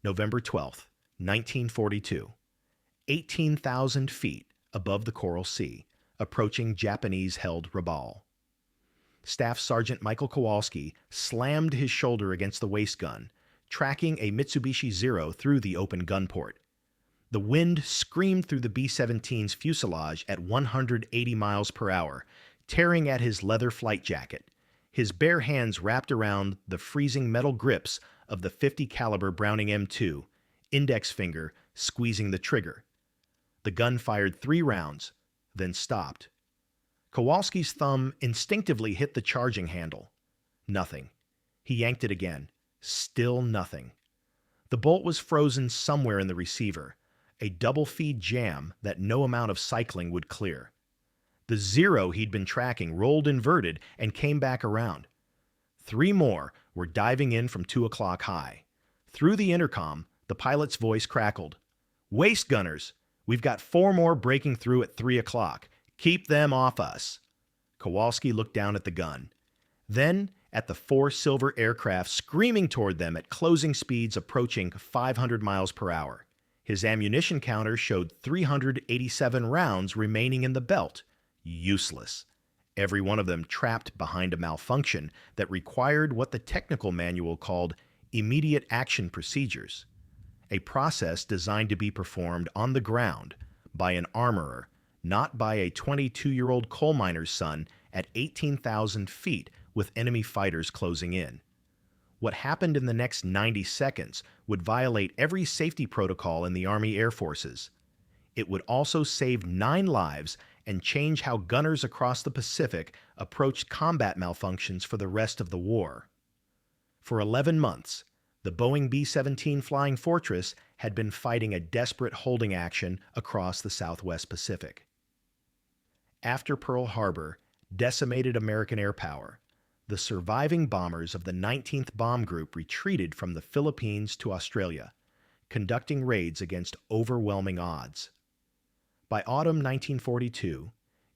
November 12th, 1942. 18,000 feet above the Coral Sea, approaching Japanese-held Rabaul. Staff Sergeant Michael Kowalski slammed his shoulder against the waist gun, tracking a Mitsubishi Zero through the open gun port. The wind screamed through the B-17's fuselage at 180 miles per hour, tearing at his leather flight jacket. His bare hands wrapped around the freezing metal grips of the 50 caliber Browning M2, index finger squeezing the trigger. The gun fired 3 rounds, then stopped. Kowalski's thumb instinctively hit the charging handle. Nothing. He yanked it again. Still nothing. The bolt was frozen somewhere in the receiver, a double-feed jam that no amount of cycling would clear. The Zero he'd been tracking rolled inverted and came back around. 3 more were diving in from 2 o'clock high. Through the intercom, the pilot's voice crackled. "Waist gunners! We've got 4 more breaking through at 3 o'clock. Keep them off us." Kowalski looked down at the gun. Then at the 4 silver aircraft screaming toward them at closing speeds approaching 500 miles per hour. His ammunition counter showed 387 rounds remaining in the belt. Useless. Every one of them trapped behind a malfunction that required what the technical manual called immediate action procedures, a process designed to be performed on the ground by an armorer, not by a 22-year-old coal miner's son at 18,000 feet with enemy fighters closing in. What happened in the next 90 seconds would violate every safety protocol in the Army Air Forces. It would also save 9 lives and change how gunners across the Pacific approached combat malfunctions for the rest of the war. For 11 months, the Boeing B-17 Flying Fortress had been fighting a desperate holding action across the Southwest Pacific. After Pearl Harbor decimated American air power, the surviving bombers of the 19th Bomb Group retreated from the Philippines to Australia, conducting raids against overwhelming odds. By autumn 1942,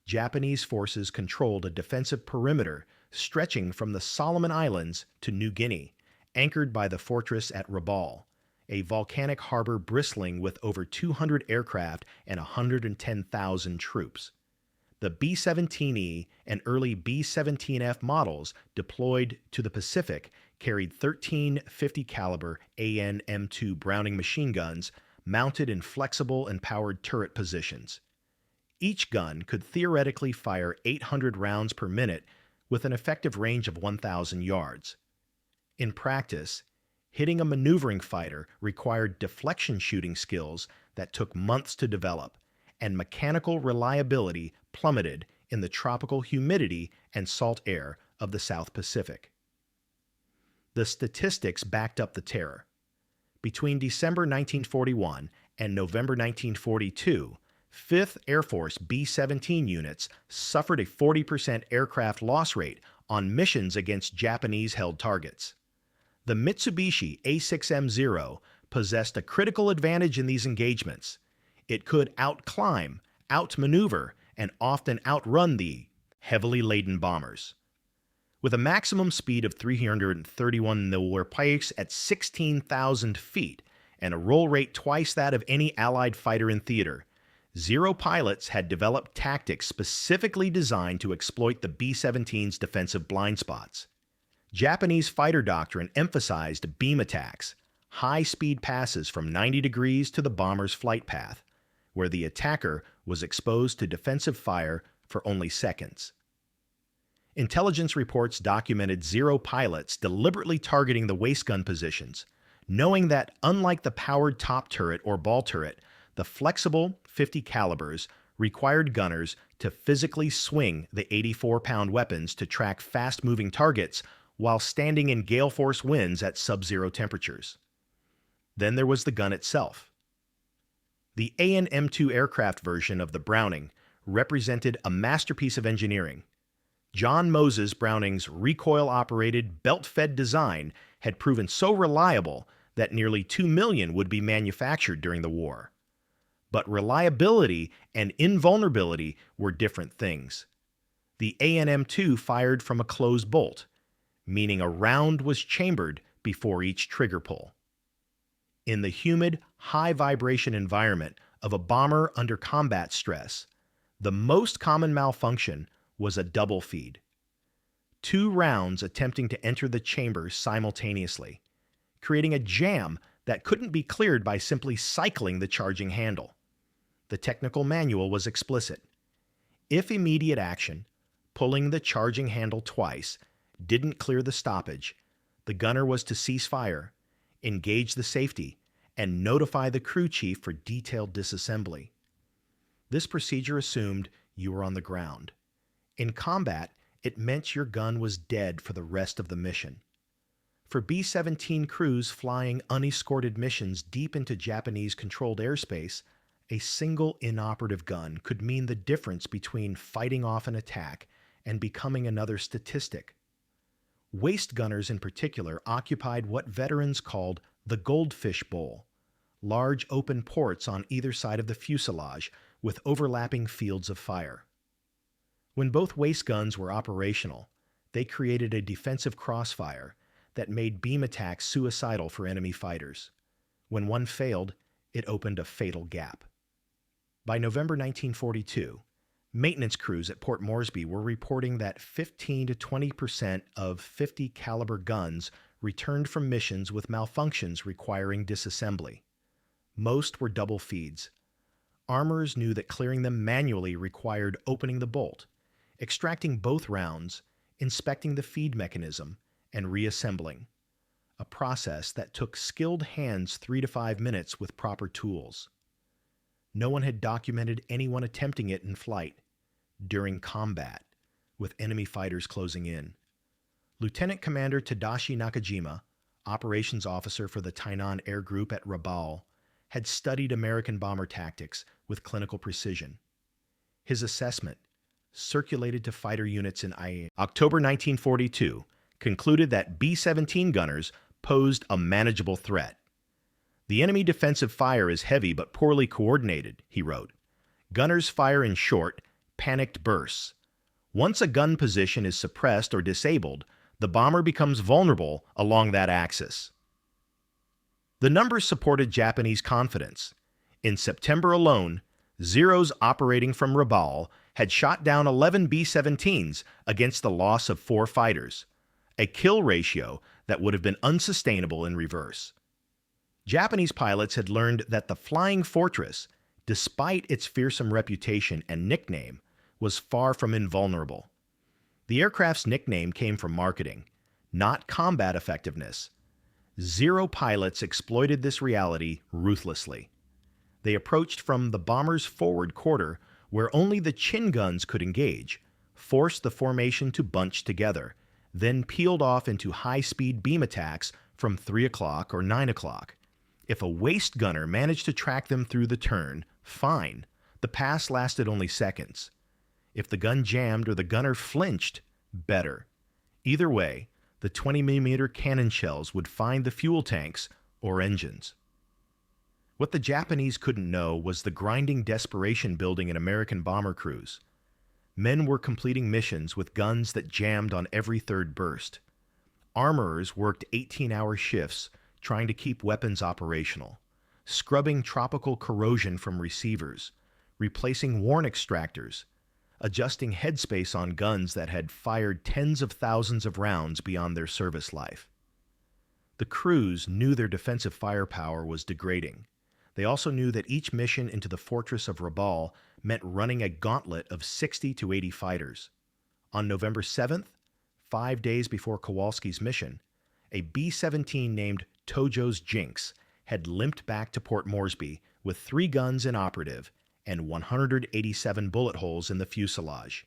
Japanese forces controlled a defensive perimeter stretching from the Solomon Islands to New Guinea, anchored by the fortress at Rabaul, a volcanic harbor bristling with over 200 aircraft and 110,000 troops. The B-17E and early B-17F models deployed to the Pacific carried 13 50 caliber AN M2 Browning machine guns mounted in flexible and powered turret positions. Each gun could theoretically fire 800 rounds per minute with an effective range of 1,000 yards. In practice, hitting a maneuvering fighter required deflection shooting skills that took months to develop, and mechanical reliability plummeted in the tropical humidity and salt air of the South Pacific. The statistics backed up the terror. Between December 1941 and November 1942, 5th Air Force B-17 units suffered a 40% aircraft loss rate on missions against Japanese-held targets. The Mitsubishi A6M Zero possessed a critical advantage in these engagements. It could outclimb, outmaneuver, and often outrun the heavily laden bombers. With a maximum speed of 331 mph at 16,000 feet and a roll rate twice that of any Allied fighter in theater, Zero pilots had developed tactics specifically designed to exploit the B-17's defensive blind spots. Japanese fighter doctrine emphasized beam attacks, high-speed passes from 90 degrees to the bomber's flight path, where the attacker was exposed to defensive fire for only seconds. Intelligence reports documented Zero pilots deliberately targeting the waist gun positions, knowing that unlike the powered top turret or ball turret, the flexible 50 calibers required gunners to physically swing the 84-pound weapons to track fast-moving targets while standing in gale force winds at sub-zero temperatures. Then there was the gun itself. The AN M2 aircraft version of the Browning represented a masterpiece of engineering. John Moses Browning's recoil-operated, belt-fed design had proven so reliable that nearly 2 million would be manufactured during the war. But reliability and invulnerability were different things. The AN M2 fired from a closed bolt, meaning a round was chambered before each trigger pull. In the humid, high-vibration environment of a bomber under combat stress, the most common malfunction was a double feed. 2 rounds attempting to enter the chamber simultaneously, creating a jam that couldn't be cleared by simply cycling the charging handle. The technical manual was explicit. If immediate action, pulling the charging handle twice, didn't clear the stoppage, the gunner was to cease fire, engage the safety, and notify the crew chief for detailed disassembly. This procedure assumed you were on the ground. In combat, it meant your gun was dead for the rest of the mission. For B-17 crews flying unescorted missions deep into Japanese-controlled airspace, a single inoperative gun could mean the difference between fighting off an attack and becoming another statistic. Waist gunners in particular occupied what veterans called the goldfish bowl, large open ports on either side of the fuselage with overlapping fields of fire. When both waist guns were operational, they created a defensive crossfire that made beam attacks suicidal for enemy fighters. When one failed, it opened a fatal gap. By November 1942, maintenance crews at Port Moresby were reporting that 15 to 20% of 50 caliber guns returned from missions with malfunctions requiring disassembly. Most were double feeds. Armorers knew that clearing them manually required opening the bolt, extracting both rounds, inspecting the feed mechanism, and reassembling, a process that took skilled hands 3 to 5 minutes with proper tools. No one had documented anyone attempting it in flight, during combat, with enemy fighters closing in. Lieutenant Commander Tadashi Nakajima, operations officer for the Tainan Air Group at Rabaul, had studied American bomber tactics with clinical precision. His assessment, circulated to fighter units in October 1942, concluded that B-17 gunners posed a manageable threat. "The enemy defensive fire is heavy but poorly coordinated," he wrote. "Gunners fire in short, panicked bursts. Once a gun position is suppressed or disabled, the bomber becomes vulnerable along that axis." The numbers supported Japanese confidence. In September alone, Zeros operating from Rabaul had shot down 11 B-17s against the loss of 4 fighters, a kill ratio that would have been unsustainable in reverse. Japanese pilots had learned that the Flying Fortress, despite its fearsome reputation and nickname, was far from invulnerable. The aircraft's nickname came from marketing, not combat effectiveness. Zero pilots exploited this reality ruthlessly. They approached from the bomber's forward quarter, where only the chin guns could engage, forced the formation to bunch together, then peeled off into high-speed beam attacks from 3 o'clock or 9 o'clock. If a waist gunner managed to track them through the turn, fine. The pass lasted only seconds. If the gun jammed or the gunner flinched, better. Either way, the 20mm cannon shells would find the fuel tanks or engines. What the Japanese couldn't know was the grinding desperation building in American bomber crews. Men were completing missions with guns that jammed on every third burst. Armorers worked 18-hour shifts trying to keep weapons operational, scrubbing tropical corrosion from receivers, replacing worn extractors, adjusting headspace on guns that had fired tens of thousands of rounds beyond their service life. The crews knew their defensive firepower was degrading. They also knew that each mission into the fortress of Rabaul meant running a gauntlet of 60 to 80 fighters. On November 7th, 5 days before Kowalski's mission, a B-17 named Tojo's Jinx had limped back to Port Moresby with 3 guns inoperative and 187 bullet holes in the fuselage.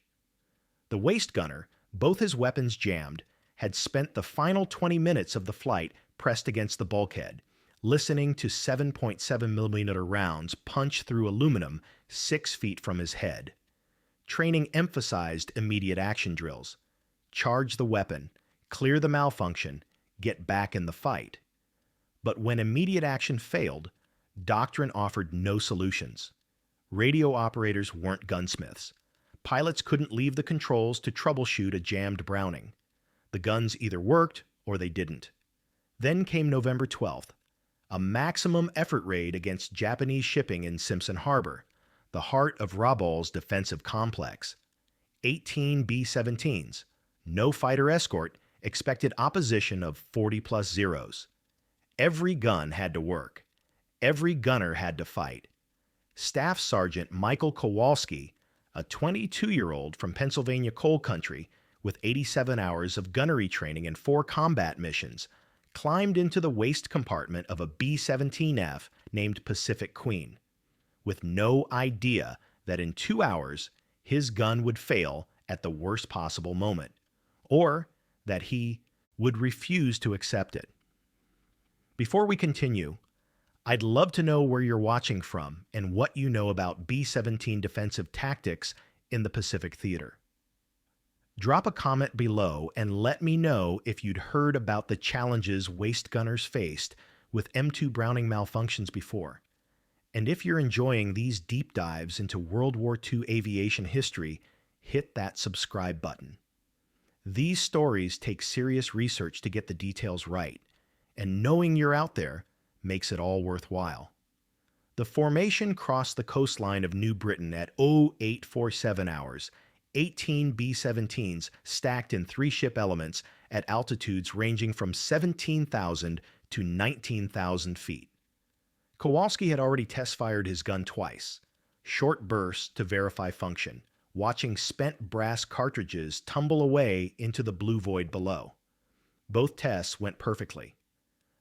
The waist gunner, both his weapons jammed, had spent the final 20 minutes of the flight pressed against the bulkhead, listening to 7.7mm rounds punch through aluminum 6 feet from his head. Training emphasized immediate action drills. Charge the weapon, clear the malfunction, get back in the fight. But when immediate action failed, doctrine offered no solutions. Radio operators weren't gunsmiths. Pilots couldn't leave the controls to troubleshoot a jammed Browning. The guns either worked or they didn't. Then came November 12th, A maximum effort raid against Japanese shipping in Simpson Harbor, the heart of Rabaul's defensive complex. 18 B-17s, no fighter escort, expected opposition of 40-plus Zeros. Every gun had to work. Every gunner had to fight. Staff Sergeant Michael Kowalski, a 22-year-old from Pennsylvania coal country with 87 hours of gunnery training and 4 combat missions, climbed into the waist compartment of a B-17F named Pacific Queen, with no idea that in 2 hours his gun would fail at the worst possible moment, or that he would refuse to accept it. Before we continue, I'd love to know where you're watching from and what you know about B-17 defensive tactics in the Pacific Theater. Drop a comment below and let me know if you'd heard about the challenges waist gunners faced with M2 Browning malfunctions before. And if you're enjoying these deep dives into World War II aviation history, hit that subscribe button. These stories take serious research to get the details right, and knowing you're out there makes it all worthwhile. The formation crossed the coastline of New Britain at 0847 hours, 18 B-17s stacked in 3 ship elements at altitudes ranging from 17,000 to 19,000 feet. Kowalski had already test-fired his gun twice, short bursts to verify function, watching spent brass cartridges tumble away into the blue void below. Both tests went perfectly.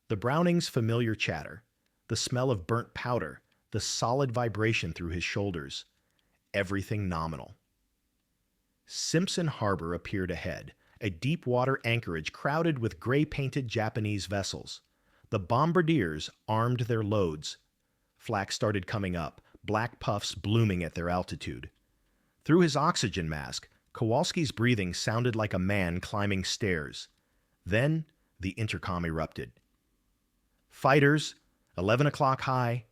The Browning's familiar chatter, the smell of burnt powder, the solid vibration through his shoulders, everything nominal. Simpson Harbor appeared ahead, a deep-water anchorage crowded with gray-painted Japanese vessels. The bombardiers armed their loads. Flak started coming up, black puffs blooming at their altitude. Through his oxygen mask, Kowalski's breathing sounded like a man climbing stairs. Then the intercom erupted. Fighters, 11 o'clock high.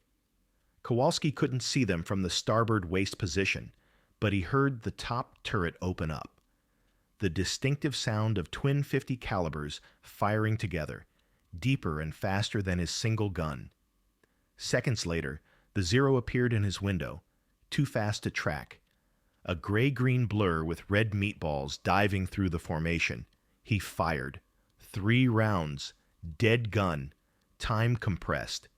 Kowalski couldn't see them from the starboard waist position, but he heard the top turret open up. The distinctive sound of twin .50 calibers firing together, deeper and faster than his single gun. Seconds later, the Zero appeared in his window, too fast to track. A gray-green blur with red meatballs diving through the formation. He fired. 3 rounds. Dead gun. Time compressed.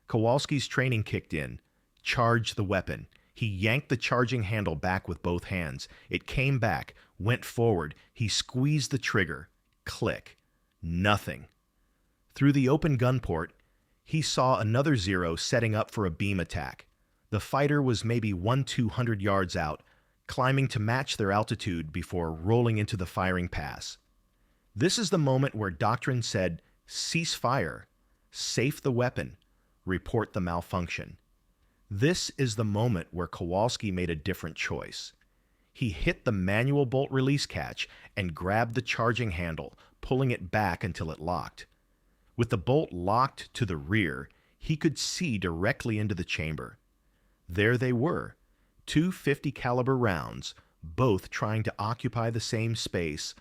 Kowalski's training kicked in. Charged the weapon. He yanked the charging handle back with both hands. It came back, went forward. He squeezed the trigger. Click. Nothing. Through the open gun port, he saw another Zero setting up for a beam attack. The fighter was maybe 100-200 yards out, climbing to match their altitude before rolling into the firing pass. This is the moment where doctrine said, cease fire, safe the weapon, report the malfunction. This is the moment where Kowalski made a different choice. He hit the manual bolt release catch and grabbed the charging handle, pulling it back until it locked. With the bolt locked to the rear, he could see directly into the chamber. There they were, 2 .50 caliber rounds, both trying to occupy the same space,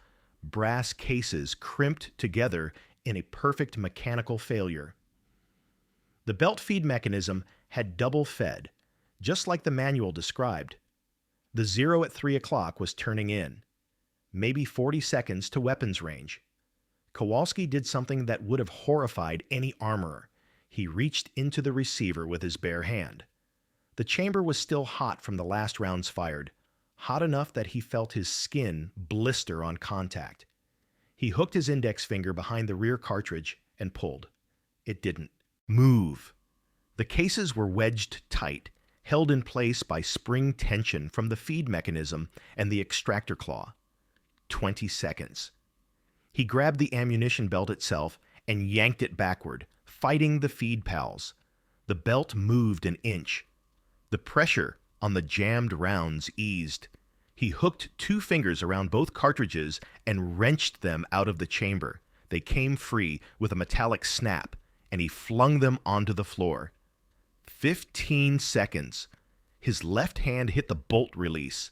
brass cases crimped together in a perfect mechanical failure. The belt feed mechanism had double fed, just like the manual described. The Zero at 3 o'clock was turning in, maybe 40 seconds to weapons range. Kowalski did something that would have horrified any armorer. He reached into the receiver with his bare hand. The chamber was still hot from the last rounds fired, hot enough that he felt his skin blister on contact. He hooked his index finger behind the rear cartridge and pulled. It didn't move. The cases were wedged tight, held in place by spring tension from the feed mechanism and the extractor claw. 20 seconds. He grabbed the ammunition belt itself and yanked it backward, fighting the feed pals. The belt moved an inch. The pressure on the jammed rounds eased. He hooked 2 fingers around both cartridges and wrenched them out of the chamber. They came free with a metallic snap, and he flung them onto the floor. 15 seconds. His left hand hit the bolt release.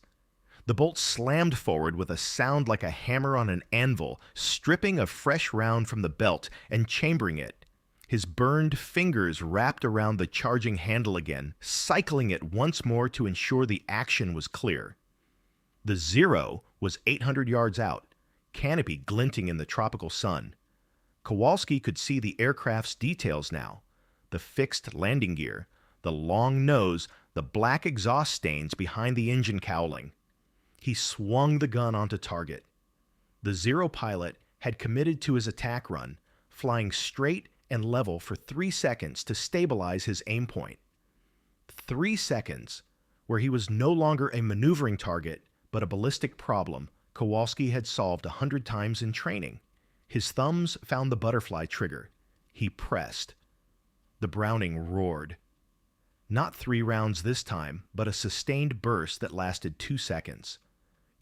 The bolt slammed forward with a sound like a hammer on an anvil, stripping a fresh round from the belt and chambering it. His burned fingers wrapped around the charging handle again, cycling it once more to ensure the action was clear. The Zero was 800 yards out, canopy glinting in the tropical sun. Kowalski could see the aircraft's details now: the fixed landing gear, the long nose, the black exhaust stains behind the engine cowling. He swung the gun onto target. The Zero pilot had committed to his attack run, flying straight and level for 3 seconds to stabilize his aim point. 3 seconds, where he was no longer a maneuvering target, but a ballistic problem Kowalski had solved 100 times in training. His thumbs found the butterfly trigger. He pressed. The Browning roared. Not 3 rounds this time, but a sustained burst that lasted 2 seconds.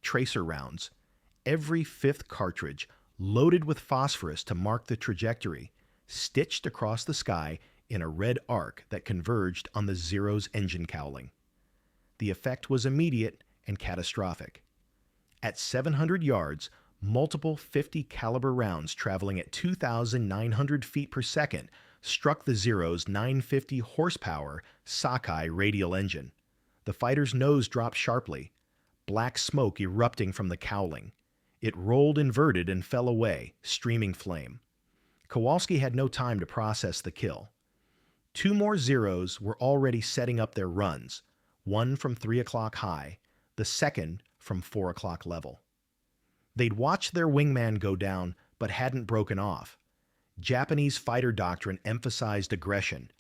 Tracer rounds, every 5th cartridge loaded with phosphorus to mark the trajectory, stitched across the sky in a red arc that converged on the Zero's engine cowling. The effect was immediate and catastrophic. At 700 yards, multiple 50 caliber rounds traveling at 2,900 feet per second struck the Zero's 950 horsepower sockeye radial engine. The fighter's nose dropped sharply, black smoke erupting from the cowling. It rolled inverted and fell away, streaming flame. Kowalski had no time to process the kill. 2 more Zeros were already setting up their runs, one from 3 o'clock high, the second from 4 o'clock level. They'd watched their wingman go down, but hadn't broken off. Japanese fighter doctrine emphasized aggression,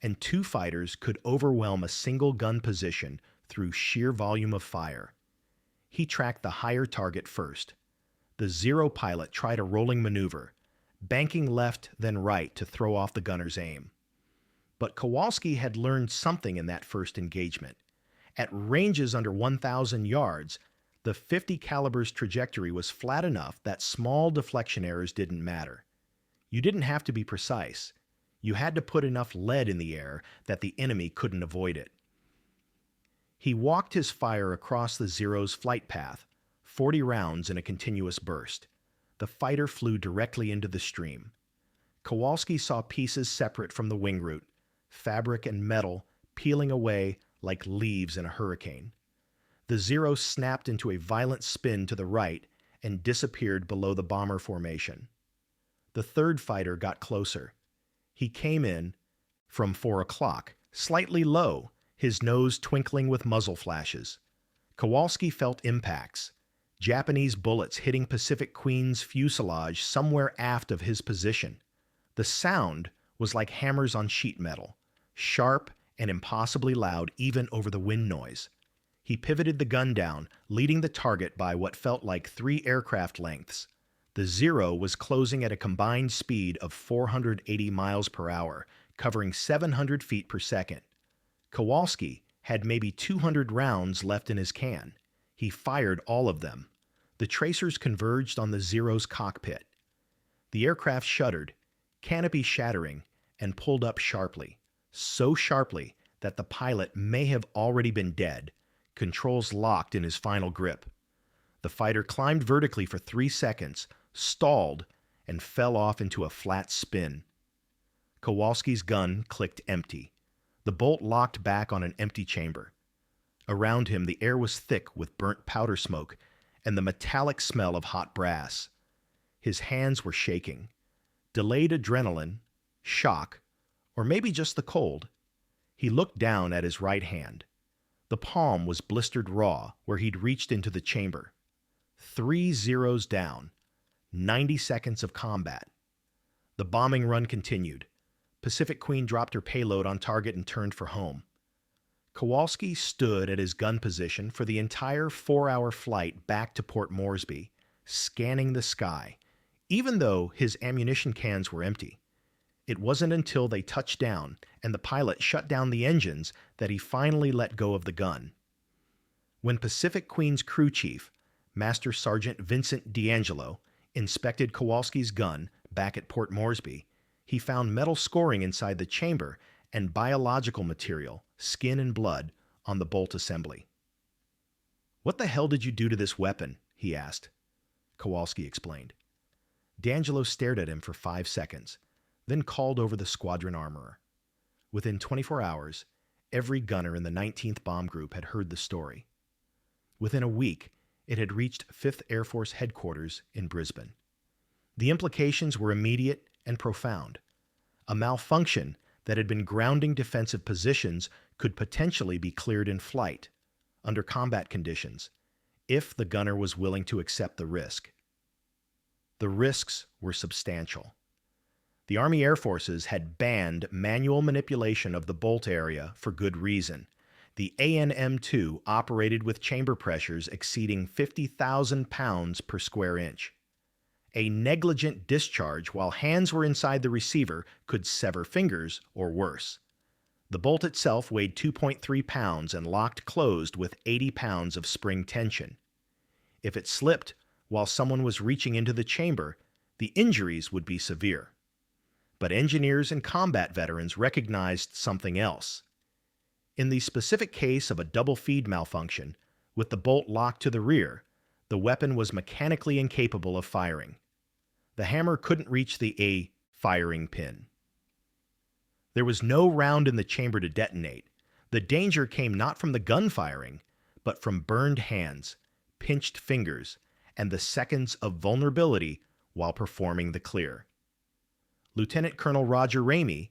and 2 fighters could overwhelm a single gun position through sheer volume of fire. He tracked the higher target first. The Zero pilot tried a rolling maneuver, banking left then right to throw off the gunner's aim. But Kowalski had learned something in that first engagement. At ranges under 1,000 yards, the 50 caliber's trajectory was flat enough that small deflection errors didn't matter. You didn't have to be precise. You had to put enough lead in the air that the enemy couldn't avoid it. He walked his fire across the Zero's flight path, 40 rounds in a continuous burst. The fighter flew directly into the stream. Kowalski saw pieces separate from the wing root, fabric and metal peeling away like leaves in a hurricane. The Zero snapped into a violent spin to the right and disappeared below the bomber formation. The third fighter got closer. He came in from 4 o'clock, slightly low, his nose twinkling with muzzle flashes. Kowalski felt impacts, Japanese bullets hitting Pacific Queen's fuselage somewhere aft of his position. The sound was like hammers on sheet metal, sharp and impossibly loud even over the wind noise. He pivoted the gun down, leading the target by what felt like 3 aircraft lengths. The Zero was closing at a combined speed of 480 miles per hour, covering 700 feet per second. Kowalski had maybe 200 rounds left in his can. He fired all of them. The tracers converged on the Zero's cockpit. The aircraft shuddered, canopy shattering, and pulled up sharply. So sharply that the pilot may have already been dead, controls locked in his final grip. The fighter climbed vertically for 3 seconds, stalled, and fell off into a flat spin. Kowalski's gun clicked empty. The bolt locked back on an empty chamber. Around him, the air was thick with burnt powder smoke and the metallic smell of hot brass. His hands were shaking. Delayed adrenaline, shock, or maybe just the cold. He looked down at his right hand. The palm was blistered raw where he'd reached into the chamber. 3 Zeros down. 90 seconds of combat. The bombing run continued. Pacific Queen dropped her payload on target and turned for home. Kowalski stood at his gun position for the entire 4-hour flight back to Port Moresby, scanning the sky, even though his ammunition cans were empty. It wasn't until they touched down and the pilot shut down the engines that he finally let go of the gun. When Pacific Queen's crew chief, Master Sergeant Vincent D'Angelo, inspected Kowalski's gun back at Port Moresby, he found metal scoring inside the chamber and biological material, skin and blood, on the bolt assembly. "What the hell did you do to this weapon?" he asked. Kowalski explained. D'Angelo stared at him for 5 seconds. then called over the squadron armorer. Within 24 hours, every gunner in the 19th Bomb Group had heard the story. Within a week, it had reached 5th Air Force Headquarters in Brisbane. The implications were immediate and profound. A malfunction that had been grounding defensive positions could potentially be cleared in flight, under combat conditions, if the gunner was willing to accept the risk. The risks were substantial. The Army Air Forces had banned manual manipulation of the bolt area for good reason. The ANM-2 operated with chamber pressures exceeding 50,000 pounds per square inch. A negligent discharge while hands were inside the receiver could sever fingers or worse. The bolt itself weighed 2.3 pounds and locked closed with 80 pounds of spring tension. If it slipped while someone was reaching into the chamber, the injuries would be severe. But engineers and combat veterans recognized something else. In the specific case of a double feed malfunction, with the bolt locked to the rear, the weapon was mechanically incapable of firing. The hammer couldn't reach the A firing pin. There was no round in the chamber to detonate. The danger came not from the gun firing, but from burned hands, pinched fingers, and the seconds of vulnerability while performing the clear. Lieutenant Colonel Roger Ramey,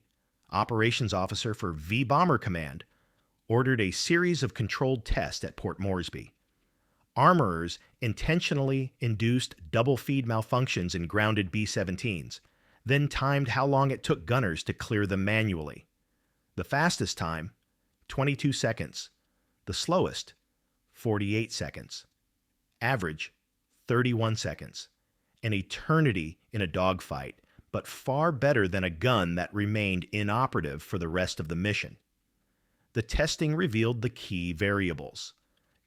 operations officer for V Bomber Command, ordered a series of controlled tests at Port Moresby. Armorers intentionally induced double feed malfunctions in grounded B-17s, then timed how long it took gunners to clear them manually. The fastest time, 22 seconds. The slowest, 48 seconds. Average, 31 seconds. An eternity in a dogfight, but far better than a gun that remained inoperative for the rest of the mission. The testing revealed the key variables.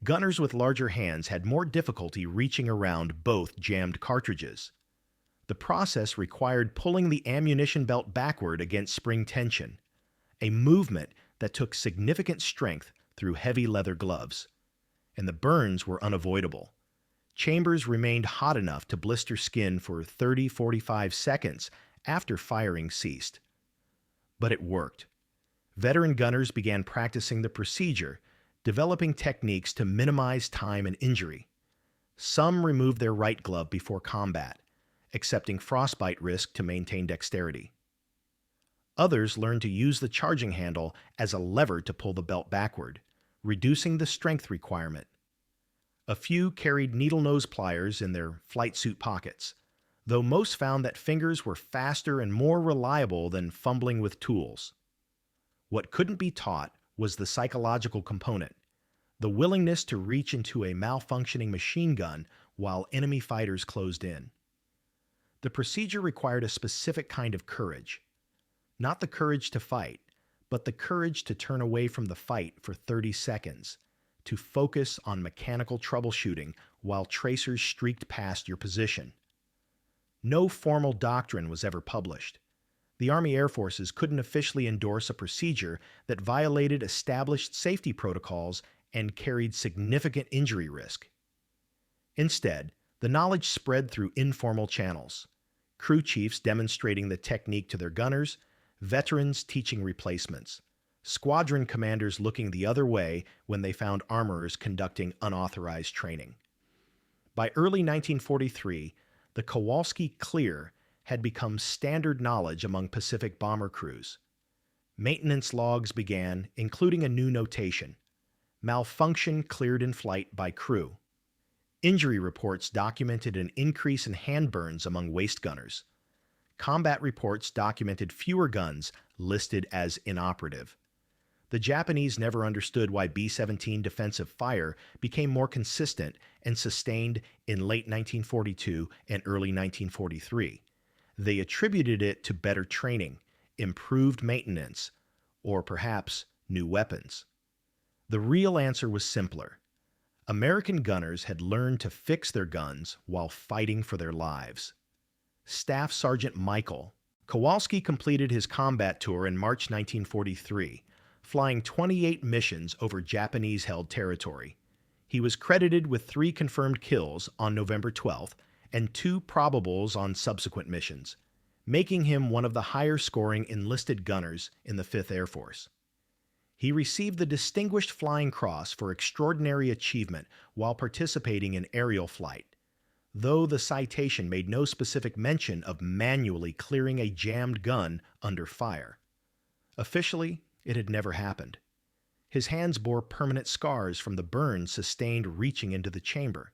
Gunners with larger hands had more difficulty reaching around both jammed cartridges. The process required pulling the ammunition belt backward against spring tension, a movement that took significant strength through heavy leather gloves. And the burns were unavoidable. Chambers remained hot enough to blister skin for 30-45 seconds after firing ceased. But it worked. Veteran gunners began practicing the procedure, developing techniques to minimize time and injury. Some removed their right glove before combat, accepting frostbite risk to maintain dexterity. Others learned to use the charging handle as a lever to pull the belt backward, reducing the strength requirement. A few carried needle nose pliers in their flight suit pockets, though most found that fingers were faster and more reliable than fumbling with tools. What couldn't be taught was the psychological component, the willingness to reach into a malfunctioning machine gun while enemy fighters closed in. The procedure required a specific kind of courage. Not the courage to fight, but the courage to turn away from the fight for 30 seconds, to focus on mechanical troubleshooting while tracers streaked past your position. No formal doctrine was ever published. The Army Air Forces couldn't officially endorse a procedure that violated established safety protocols and carried significant injury risk. Instead, the knowledge spread through informal channels. Crew chiefs demonstrating the technique to their gunners, veterans teaching replacements, squadron commanders looking the other way when they found armorers conducting unauthorized training. By early 1943, the Kowalsski clear had become standard knowledge among Pacific bomber crews. Maintenance logs began, including a new notation: malfunction cleared in flight by crew. Injury reports documented an increase in hand burns among waist gunners. Combat reports documented fewer guns listed as inoperative. The Japanese never understood why B-17 defensive fire became more consistent and sustained in late 1942 and early 1943. They attributed it to better training, improved maintenance, or perhaps new weapons. The real answer was simpler. American gunners had learned to fix their guns while fighting for their lives. Staff Sergeant Michael Kowalski completed his combat tour in March 1943, flying 28 missions over Japanese-held territory. He was credited with 3 confirmed kills on November 12th and 2 probables on subsequent missions. making him one of the higher-scoring enlisted gunners in the 5th Air Force. He received the Distinguished Flying Cross for extraordinary achievement while participating in aerial flight, though the citation made no specific mention of manually clearing a jammed gun under fire. Officially, it had never happened. His hands bore permanent scars from the burns sustained reaching into the chamber.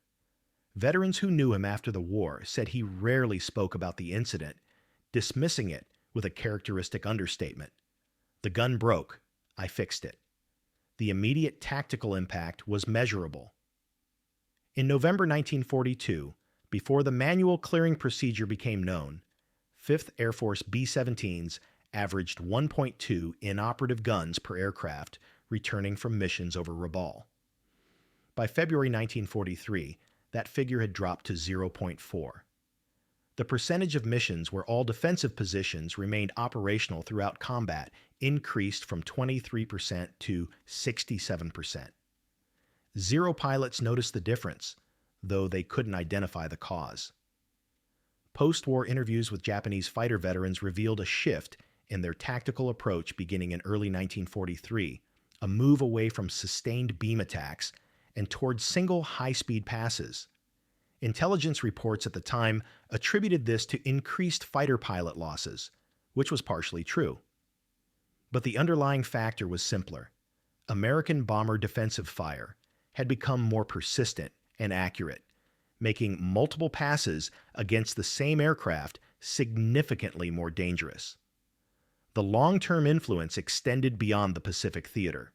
Veterans who knew him after the war said he rarely spoke about the incident, dismissing it with a characteristic understatement. "The gun broke. I fixed it." The immediate tactical impact was measurable. In November 1942, before the manual clearing procedure became known, 5th Air Force B-17s averaged 1.2 inoperative guns per aircraft returning from missions over Rabaul. By February 1943, that figure had dropped to 0.4. The percentage of missions where all defensive positions remained operational throughout combat increased from 23% to 67%. 0 pilots noticed the difference, though they couldn't identify the cause. Post-war interviews with Japanese fighter veterans revealed a shift in their tactical approach beginning in early 1943, a move away from sustained beam attacks and towards single high-speed passes. Intelligence reports at the time attributed this to increased fighter pilot losses, which was partially true. But the underlying factor was simpler. American bomber defensive fire had become more persistent and accurate, making multiple passes against the same aircraft significantly more dangerous. The long-term influence extended beyond the Pacific theater.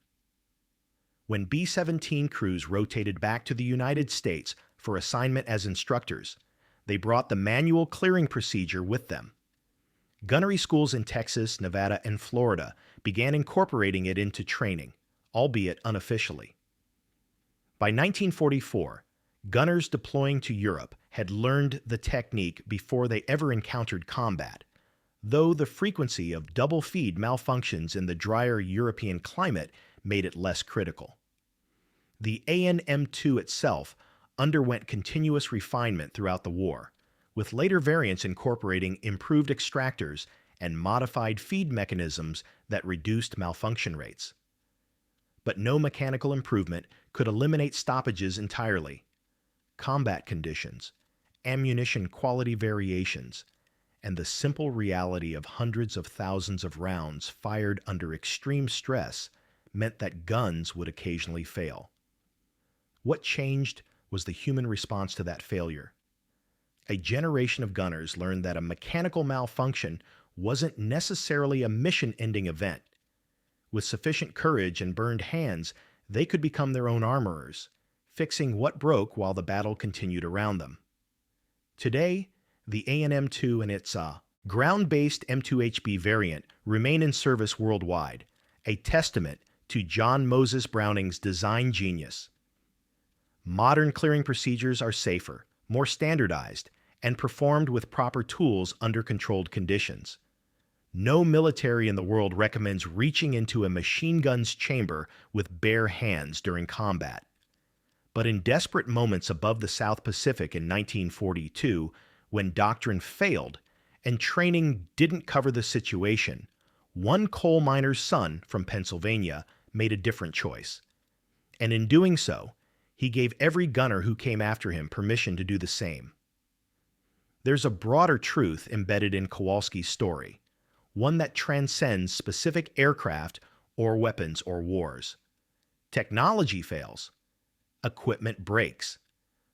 When B-17 crews rotated back to the United States for assignment as instructors, they brought the manual clearing procedure with them. Gunnery schools in Texas, Nevada, and Florida began incorporating it into training, albeit unofficially. By 1944, gunners deploying to Europe had learned the technique before they ever encountered combat, though the frequency of double feed malfunctions in the drier European climate made it less critical. The AN-M2 itself underwent continuous refinement throughout the war, with later variants incorporating improved extractors and modified feed mechanisms that reduced malfunction rates. But no mechanical improvement could eliminate stoppages entirely. Combat conditions, ammunition quality variations, and the simple reality of hundreds of thousands of rounds fired under extreme stress meant that guns would occasionally fail. What changed was the human response to that failure. A generation of gunners learned that a mechanical malfunction wasn't necessarily a mission-ending event. With sufficient courage and burned hands, they could become their own armorers, fixing what broke while the battle continued around them. Today, the AN-M2 and its ground-based M2HB variant remain in service worldwide, a testament to John Moses Browning's design genius. Modern clearing procedures are safer, more standardized, and performed with proper tools under controlled conditions. No military in the world recommends reaching into a machine gun's chamber with bare hands during combat. But in desperate moments above the South Pacific in 1942, when doctrine failed and training didn't cover the situation, one coal miner's son from Pennsylvania made a different choice. And in doing so, he gave every gunner who came after him permission to do the same. There's a broader truth embedded in Kowalski's story, one that transcends specific aircraft or weapons or wars. Technology fails. Equipment breaks.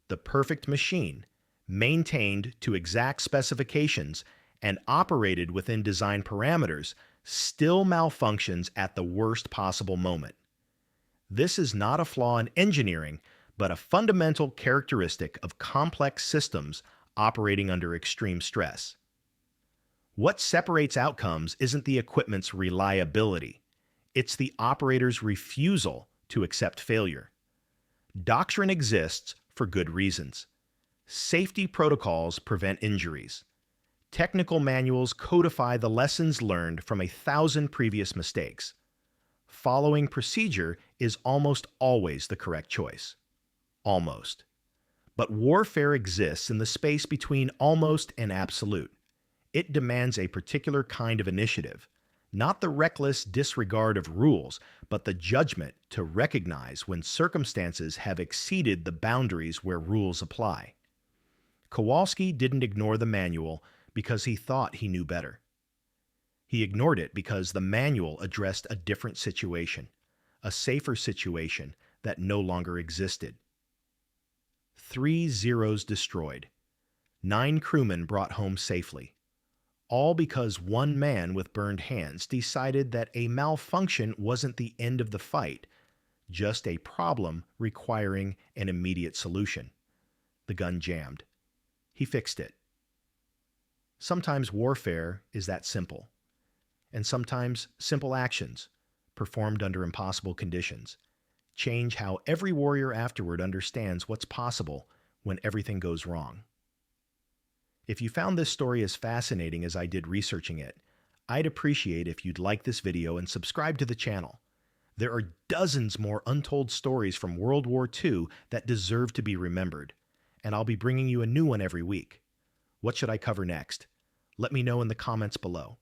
The perfect machine, maintained to exact specifications and operated within design parameters, still malfunctions at the worst possible moment. This is not a flaw in engineering, but a fundamental characteristic of complex systems operating under extreme stress. What separates outcomes isn't the equipment's reliability. It's the operator's refusal to accept failure. Doctrine exists for good reasons. Safety protocols prevent injuries. Technical manuals codify the lessons learned from 1,000 previous mistakes. Following procedure is almost always the correct choice. Almost. But warfare exists in the space between almost and absolute. It demands a particular kind of initiative, not the reckless disregard of rules, but the judgment to recognize when circumstances have exceeded the boundaries where rules apply. Kowalski didn't ignore the manual because he thought he knew better. He ignored it because the manual addressed a different situation, a safer situation that no longer existed. 3 Zeros destroyed. 9 crewmen brought home safely. All because one man with burned hands decided that a malfunction wasn't the end of the fight, just a problem requiring an immediate solution. The gun jammed. He fixed it. Sometimes warfare is that simple. And sometimes simple actions, performed under impossible conditions, change how every warrior afterward understands what's possible when everything goes wrong. If you found this story as fascinating as I did researching it, I'd appreciate if you'd like this video and subscribe to the channel. There are dozens more untold stories from World War II that deserve to be remembered, and I'll be bringing you a new one every week. What should I cover next? Let me know in the comments below.